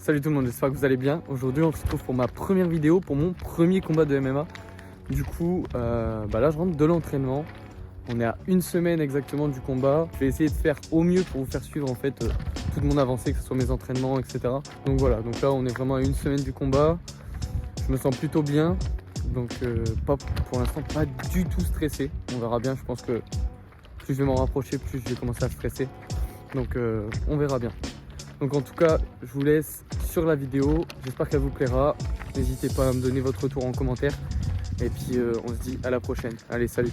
Salut tout le monde, j'espère que vous allez bien. Aujourd'hui on se retrouve pour ma première vidéo, pour mon premier combat de MMA. Du coup, là je rentre de l'entraînement. On est à une semaine exactement du combat. Je vais essayer de faire au mieux pour vous faire suivre en fait toute mon avancée, que ce soit mes entraînements, etc. Donc voilà, donc là on est vraiment à une semaine du combat. Je me sens plutôt bien. Donc pour l'instant pas du tout stressé. On verra bien, je pense que plus je vais m'en rapprocher, plus je vais commencer à stresser. Donc on verra bien. Donc en tout cas, je vous laisse sur la vidéo. J'espère qu'elle vous plaira. N'hésitez pas à me donner votre retour en commentaire. Et puis on se dit à la prochaine. Allez, salut.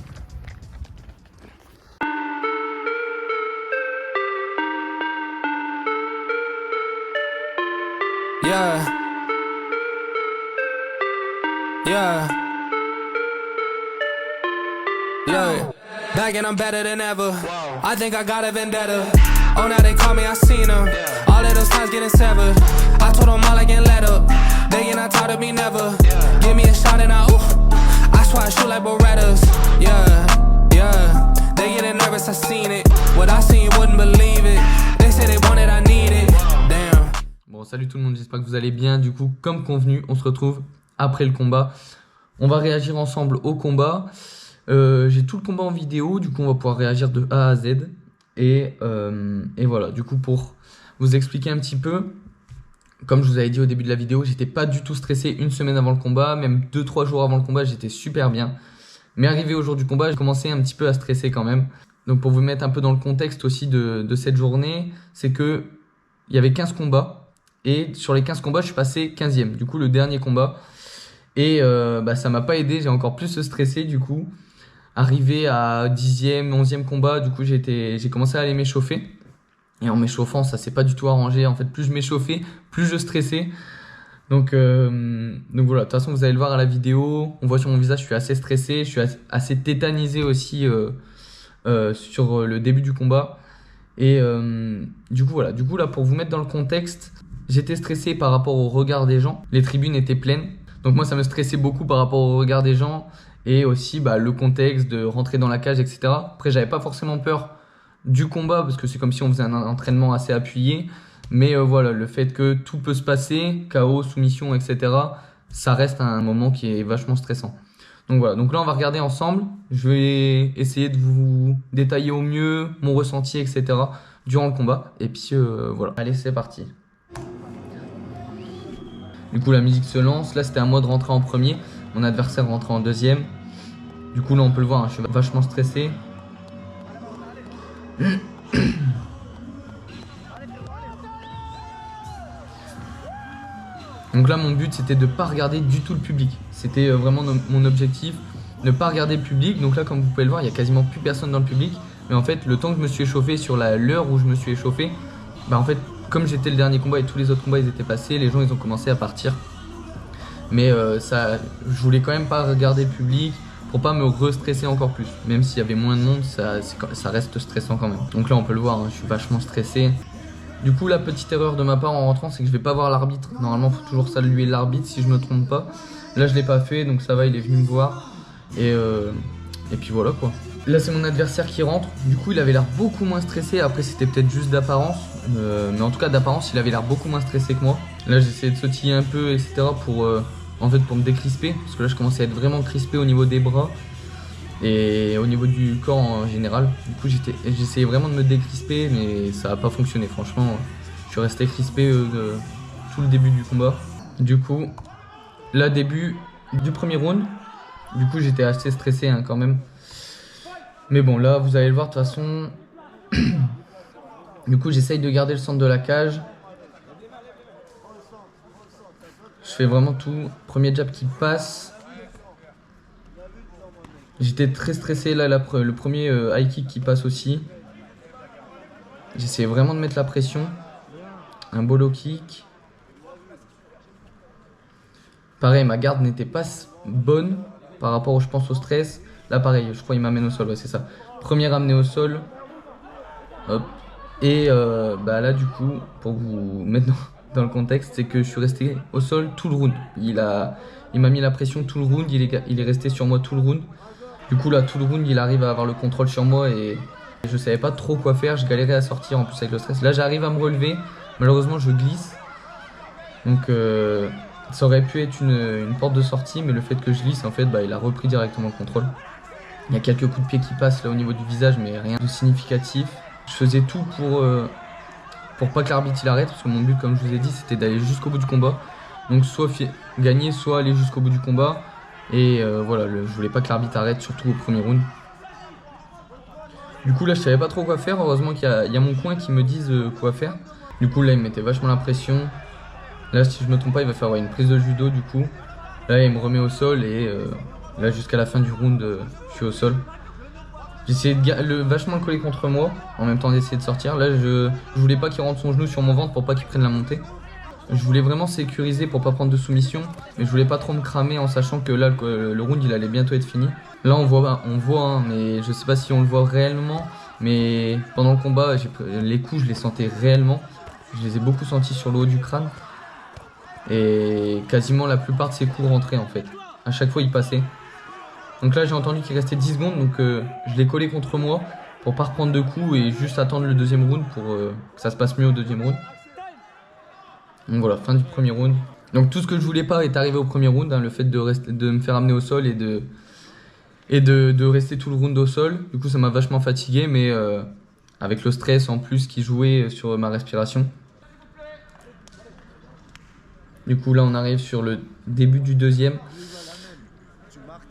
Yeah. Yeah. Yeah. Back and I'm better than ever. I think I got a vendetta. Oh, now they call me, I seen them. All of those times getting severed. I told them all I can let up. They get not tired of me never. Give me a shot and I swear I shoot like Berettas. Yeah, yeah. They getting nervous, I seen it. What I seen, you wouldn't believe it. They say they want it, I need it. Damn. Bon, salut tout le monde, j'espère que vous allez bien. Du coup, comme convenu, on se retrouve après le combat. On va réagir ensemble au combat. J'ai tout le combat en vidéo, du coup on va pouvoir réagir de A à Z. Et voilà, du coup pour vous expliquer un petit peu, comme je vous avais dit au début de la vidéo, j'étais pas du tout stressé une semaine avant le combat, même 2-3 jours avant le combat, j'étais super bien. Mais arrivé au jour du combat, j'ai commencé un petit peu à stresser quand même. Donc pour vous mettre un peu dans le contexte aussi de cette journée, c'est que il y avait 15 combats, et sur les 15 combats, je suis passé 15e, du coup le dernier combat. Et ça m'a pas aidé, j'ai encore plus stressé du coup. Arrivé à 10e, 11e combat, du coup j'ai commencé à aller m'échauffer. Et en m'échauffant, ça s'est pas du tout arrangé. En fait, plus je m'échauffais, plus je stressais. Donc voilà, de toute façon vous allez le voir à la vidéo. On voit sur mon visage, je suis assez stressé, je suis assez tétanisé aussi sur le début du combat. Et du coup voilà, là pour vous mettre dans le contexte, j'étais stressé par rapport au regard des gens. Les tribunes étaient pleines. Donc moi ça me stressait beaucoup par rapport au regard des gens. Et aussi le contexte de rentrer dans la cage, etc. Après, j'avais pas forcément peur du combat parce que c'est comme si on faisait un entraînement assez appuyé. Mais voilà, le fait que tout peut se passer, KO, soumission, etc. Ça reste un moment qui est vachement stressant. Donc voilà, donc là on va regarder ensemble. Je vais essayer de vous détailler au mieux mon ressenti, etc. durant le combat. Et puis voilà, allez c'est parti. Du coup la musique se lance. Là c'était à moi de rentrer en premier. Mon adversaire rentrait en deuxième. Du coup là on peut le voir, hein, je suis vachement stressé. Donc là mon but c'était de ne pas regarder du tout le public. C'était vraiment mon objectif, ne pas regarder le public. Donc là comme vous pouvez le voir, il n'y a quasiment plus personne dans le public. Mais en fait le temps que je me suis échauffé, sur l'heure où je me suis échauffé, en fait comme j'étais le dernier combat et tous les autres combats ils étaient passés, les gens ils ont commencé à partir. Mais je voulais quand même pas regarder le public pour pas me re-stresser encore plus. Même s'il y avait moins de monde, ça reste stressant quand même. Donc là on peut le voir, hein, je suis vachement stressé. Du coup la petite erreur de ma part en rentrant, c'est que je vais pas voir l'arbitre. Normalement il faut toujours saluer l'arbitre si je me trompe pas. Là je l'ai pas fait, donc ça va, il est venu me voir. Et puis voilà quoi. Là c'est mon adversaire qui rentre. Du coup il avait l'air beaucoup moins stressé. Après c'était peut-être juste d'apparence. Mais en tout cas d'apparence il avait l'air beaucoup moins stressé que moi. Là j'ai essayé de sautiller un peu, etc. pour me décrisper. Parce que là je commençais à être vraiment crispé au niveau des bras. Et au niveau du corps en général. Du coup j'essayais vraiment de me décrisper. Mais ça n'a pas fonctionné. Franchement je suis resté crispé tout le début du combat. Du coup là début du premier round. Du coup j'étais assez stressé hein, quand même. Mais bon là vous allez le voir de toute façon. Du coup j'essaye de garder le centre de la cage. Je fais vraiment tout. Premier jab qui passe. J'étais très stressé là, le premier high kick qui passe aussi. J'essayais vraiment de mettre la pression. Un beau low kick. Pareil, ma garde n'était pas bonne par rapport, je pense, au stress. Là pareil, je crois qu'il m'amène au sol, ouais c'est ça. Premier amené au sol. Hop. Et là du coup, pour vous mettre dans le contexte, c'est que je suis resté au sol tout le round. Il m'a mis la pression tout le round, il est resté sur moi tout le round. Du coup là tout le round il arrive à avoir le contrôle sur moi et je savais pas trop quoi faire, je galérais à sortir en plus avec le stress. Là j'arrive à me relever, malheureusement je glisse Donc ça aurait pu être une porte de sortie, mais le fait que je glisse, en fait, bah, il a repris directement le contrôle. Il y a quelques coups de pied qui passent là au niveau du visage, mais rien de significatif. Je faisais tout pour pas que l'arbitre il arrête, parce que mon but, comme je vous ai dit, c'était d'aller jusqu'au bout du combat. Donc soit gagner, soit aller jusqu'au bout du combat. Et voilà, je voulais pas que l'arbitre arrête, surtout au premier round. Du coup là je savais pas trop quoi faire, heureusement qu'il y a mon coin qui me dise quoi faire. Du coup là il me mettait vachement la pression. Là si je me trompe pas il va faire une prise de judo du coup. Là il me remet au sol et là jusqu'à la fin du round je suis au sol. J'essayais de vachement le coller contre moi en même temps d'essayer de sortir. Là je voulais pas qu'il rentre son genou sur mon ventre pour pas qu'il prenne la montée. Je voulais vraiment sécuriser pour pas prendre de soumission, mais je voulais pas trop me cramer en sachant que là le round il allait bientôt être fini. Là on voit hein, mais je sais pas si on le voit réellement, mais pendant le combat les coups je les sentais réellement. Je les ai beaucoup sentis sur le haut du crâne et quasiment la plupart de ces coups rentraient en fait. À chaque fois ils passaient. Donc là j'ai entendu qu'il restait 10 secondes, donc je l'ai collé contre moi pour pas reprendre de coups et juste attendre le deuxième round pour que ça se passe mieux au deuxième round. Donc voilà, fin du premier round. Donc tout ce que je voulais pas est arrivé au premier round, hein, le fait de me faire amener au sol et de rester tout le round au sol. Du coup ça m'a vachement fatigué, mais avec le stress en plus qui jouait sur ma respiration. Du coup là on arrive sur le début du deuxième.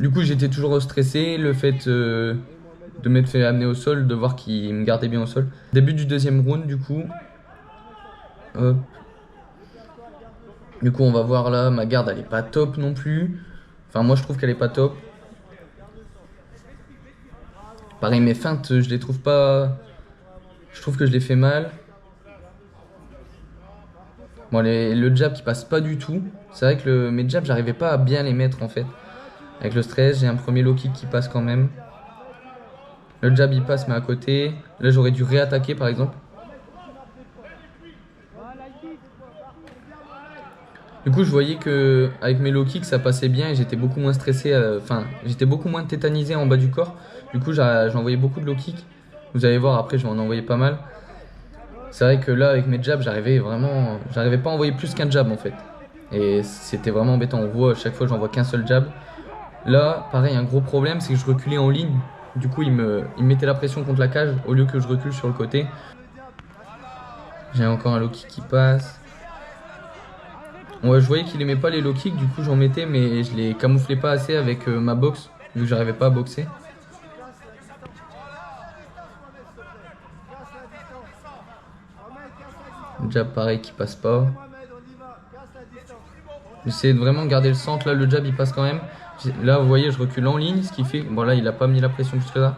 Du coup j'étais toujours stressé, le fait de m'être fait amener au sol, de voir qu'il me gardait bien au sol. Début du deuxième round du coup. Hop. Du coup on va voir là, ma garde elle est pas top non plus. Enfin moi je trouve qu'elle est pas top. Pareil mes feintes je les trouve pas. Je trouve que je les fais mal. Bon le jab qui passe pas du tout. C'est vrai que mes jabs j'arrivais pas à bien les mettre en fait. Avec le stress j'ai un premier low kick qui passe quand même. Le jab il passe mais à côté. Là j'aurais dû réattaquer par exemple. Du coup je voyais que avec mes low kicks ça passait bien et j'étais beaucoup moins stressé, j'étais beaucoup moins tétanisé en bas du corps. Du coup j'envoyais beaucoup de low kicks. Vous allez voir après je vais en envoyer pas mal. C'est vrai que là avec mes jabs j'arrivais pas à envoyer plus qu'un jab en fait. Et c'était vraiment embêtant, on voit à chaque fois j'envoie qu'un seul jab. Là pareil un gros problème c'est que je reculais en ligne. Du coup il me mettait la pression contre la cage au lieu que je recule sur le côté. J'ai encore un low kick qui passe. Ouais, je voyais qu'il aimait pas les low kicks, du coup j'en mettais mais je les camouflais pas assez avec ma boxe, vu que j'arrivais pas à boxer. Jab pareil qui passe pas. J'essaie de vraiment garder le centre, là le jab il passe quand même. Là vous voyez je recule en ligne, ce qui fait, bon là il a pas mis la pression plus que ça.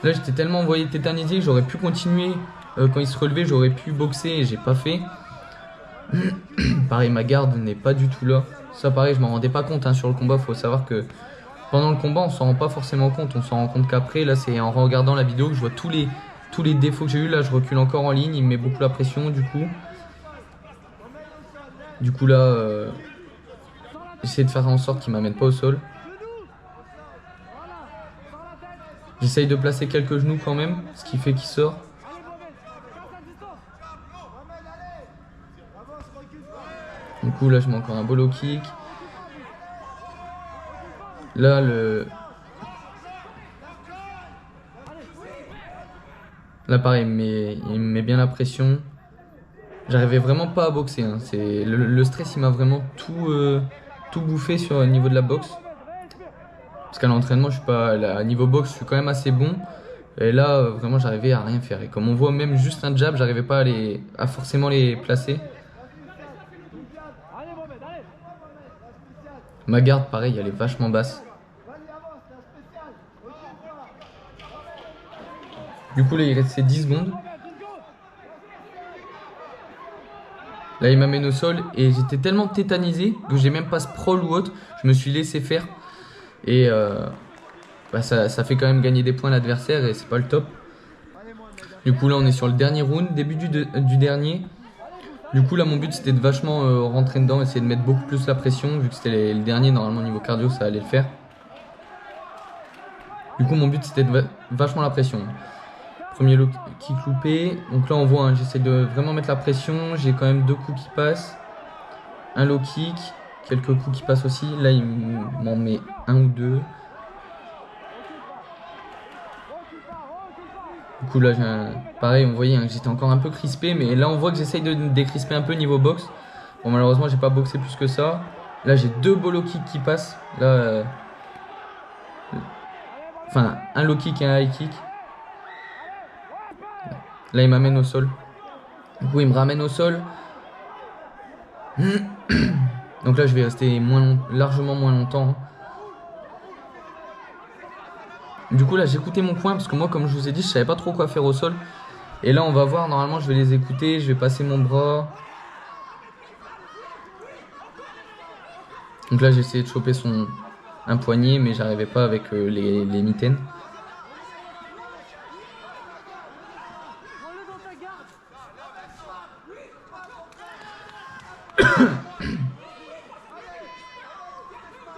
Là j'étais tellement envoyé tétanisé que j'aurais pu continuer, quand il se relevait j'aurais pu boxer et j'ai pas fait. Pareil ma garde n'est pas du tout là. Ça pareil je m'en rendais pas compte hein, sur le combat. Faut savoir que pendant le combat on s'en rend pas forcément compte. On s'en rend compte qu'après. Là c'est en regardant la vidéo que je vois tous les défauts que j'ai eu. Là je recule encore en ligne. Il me met beaucoup la pression du coup. Du coup là j'essaie de faire en sorte qu'il m'amène pas au sol. J'essaye de placer quelques genoux quand même, ce qui fait qu'il sort. Du coup là je mets encore un beau low kick. Là pareil il me met bien la pression. J'arrivais vraiment pas à boxer hein. Le stress il m'a vraiment tout bouffé sur le niveau de la boxe. Parce qu'à l'entraînement je suis pas à niveau boxe je suis quand même assez bon. Et là vraiment j'arrivais à rien faire. Et comme on voit même juste un jab j'arrivais pas à forcément les placer. Ma garde, pareil, elle est vachement basse. Du coup, là, il restait 10 secondes. Là, il m'amène au sol et j'étais tellement tétanisé que j'ai même pas sprawl ou autre. Je me suis laissé faire. Et ça fait quand même gagner des points à l'adversaire et c'est pas le top. Du coup, là, on est sur le dernier round, début du dernier. Du coup là mon but c'était de vachement rentrer dedans, essayer de mettre beaucoup plus la pression, vu que c'était le dernier, normalement niveau cardio ça allait le faire. Du coup mon but c'était de vachement la pression. Premier low kick loupé, donc là on voit, hein, j'essaie de vraiment mettre la pression, j'ai quand même 2 coups qui passent. un low kick, quelques coups qui passent aussi. Là, il m'en met un ou deux. Du coup, là, pareil, on voyait, hein, j'étais encore un peu crispé, mais là, on voit que j'essaye de décrisper un peu niveau boxe. Bon, malheureusement, j'ai pas boxé plus que ça. Là, j'ai deux beaux low kicks qui passent. Là, enfin, un low kick et un high kick. Là, il m'amène au sol. Du coup, il me ramène au sol. Donc là, je vais rester largement moins longtemps. Du coup, là, j'ai écouté mon coin parce que moi, comme je vous ai dit, je savais pas trop quoi faire au sol. Et là, on va voir. Normalement, je vais les écouter. Je vais passer mon bras. Donc là, j'ai essayé de choper un poignet, mais j'arrivais pas avec les mitaines.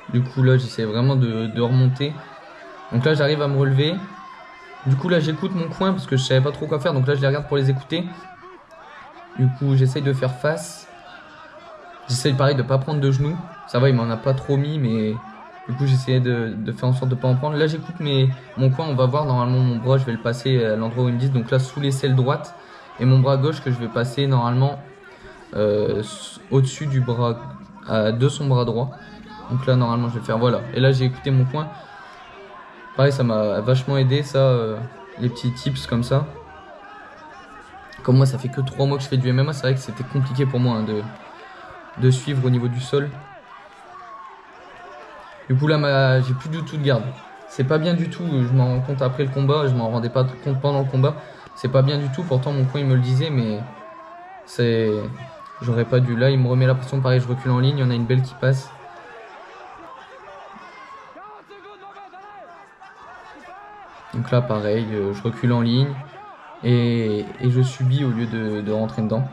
Du coup, là, j'essaie vraiment de remonter. Donc là, j'arrive à me relever. Du coup, là, j'écoute mon coin parce que je savais pas trop quoi faire. Donc là, je les regarde pour les écouter. Du coup, j'essaye de faire face. J'essaye pareil de pas prendre de genoux. Ça va, il m'en a pas trop mis, mais du coup, j'essayais de faire en sorte de pas en prendre. Là, j'écoute mon coin. On va voir. Normalement, mon bras, je vais le passer à l'endroit où ils me disent. Donc là, sous l'aisselle droite. Et mon bras gauche que je vais passer normalement au-dessus du bras, de son bras droit. Donc là, normalement, je vais faire voilà. Et là, j'ai écouté mon coin. Pareil, ça m'a vachement aidé, ça, les petits tips comme ça. Comme moi, ça fait que 3 mois que je fais du MMA, c'est vrai que c'était compliqué pour moi hein, de suivre au niveau du sol. Du coup, là, j'ai plus du tout de garde. C'est pas bien du tout, je m'en rends compte après le combat, je m'en rendais pas compte pendant le combat. C'est pas bien du tout, pourtant mon coin il me le disait, mais j'aurais pas dû. Là, il me remet la pression, pareil, je recule en ligne, il y en a une belle qui passe. Donc là, pareil, je recule en ligne et je subis au lieu de rentrer dedans.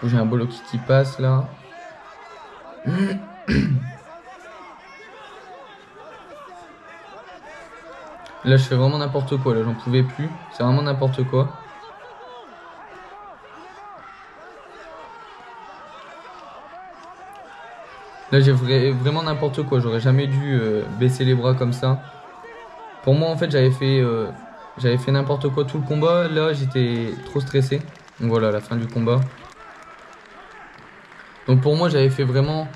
J'ai un beau kick qui passe là. Là, je fais vraiment n'importe quoi. Là, j'en pouvais plus. C'est vraiment n'importe quoi. Là, j'ai vraiment n'importe quoi. J'aurais jamais dû baisser les bras comme ça. Pour moi, en fait, j'avais fait n'importe quoi tout le combat. Là, j'étais trop stressé. Donc voilà, la fin du combat. Donc pour moi, j'avais fait vraiment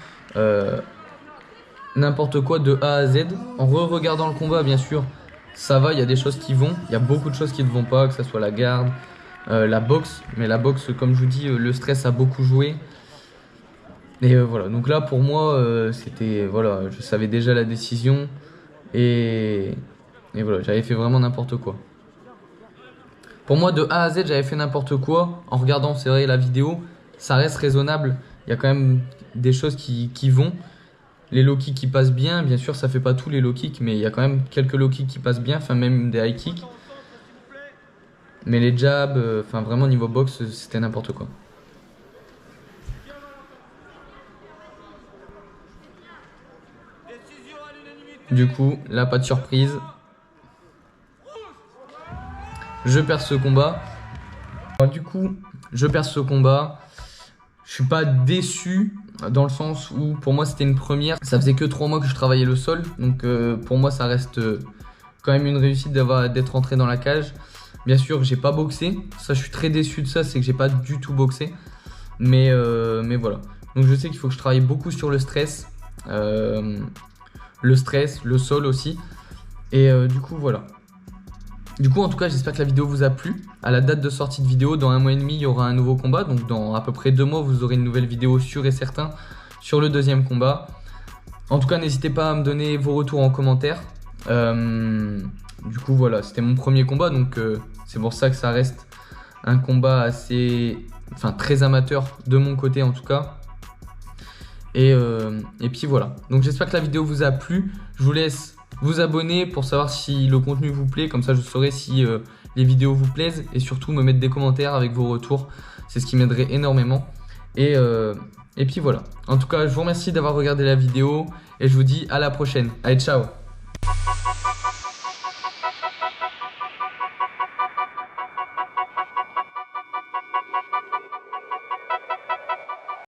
n'importe quoi de A à Z. En re-regardant le combat, bien sûr, ça va. Il y a des choses qui vont. Il y a beaucoup de choses qui ne vont pas, que ce soit la garde, la boxe. Mais la boxe, comme je vous dis, le stress a beaucoup joué. Et voilà. Donc là, pour moi, c'était voilà, je savais déjà la décision et voilà, j'avais fait vraiment n'importe quoi. Pour moi, de A à Z, j'avais fait n'importe quoi. En regardant, c'est vrai, la vidéo, ça reste raisonnable. Il y a quand même des choses qui vont. Les low kicks qui passent bien, bien sûr, ça fait pas tous les low kicks, mais il y a quand même quelques low kicks qui passent bien, enfin même des high kicks. Mais les jabs, enfin vraiment niveau boxe, c'était n'importe quoi. Du coup, là, pas de surprise. Je perds ce combat. Alors, du coup, je perds ce combat. Je suis pas déçu dans le sens où pour moi c'était une première. Ça faisait que 3 mois que je travaillais le sol. Donc pour moi ça reste quand même une réussite d'être rentré dans la cage. Bien sûr, j'ai pas boxé. Ça, je suis très déçu de ça, c'est que j'ai pas du tout boxé. Mais voilà. Donc je sais qu'il faut que je travaille beaucoup sur le stress. Le stress, le sol aussi. Et du coup, voilà. Du coup, en tout cas, j'espère que la vidéo vous a plu. À la date de sortie de vidéo, dans 1 mois et demi, il y aura un nouveau combat. Donc dans à peu près 2 mois, vous aurez une nouvelle vidéo sûr et certain sur le deuxième combat. En tout cas, n'hésitez pas à me donner vos retours en commentaire. Du coup, voilà, c'était mon premier combat. Donc c'est pour ça que ça reste un combat assez... Enfin, très amateur de mon côté en tout cas. Et puis voilà. Donc j'espère que la vidéo vous a plu. Je vous laisse vous abonner pour savoir si le contenu vous plaît. Comme ça, je saurai si les vidéos vous plaisent. Et surtout, me mettre des commentaires avec vos retours. C'est ce qui m'aiderait énormément. Et puis voilà. En tout cas, je vous remercie d'avoir regardé la vidéo. Et je vous dis à la prochaine. Allez, ciao!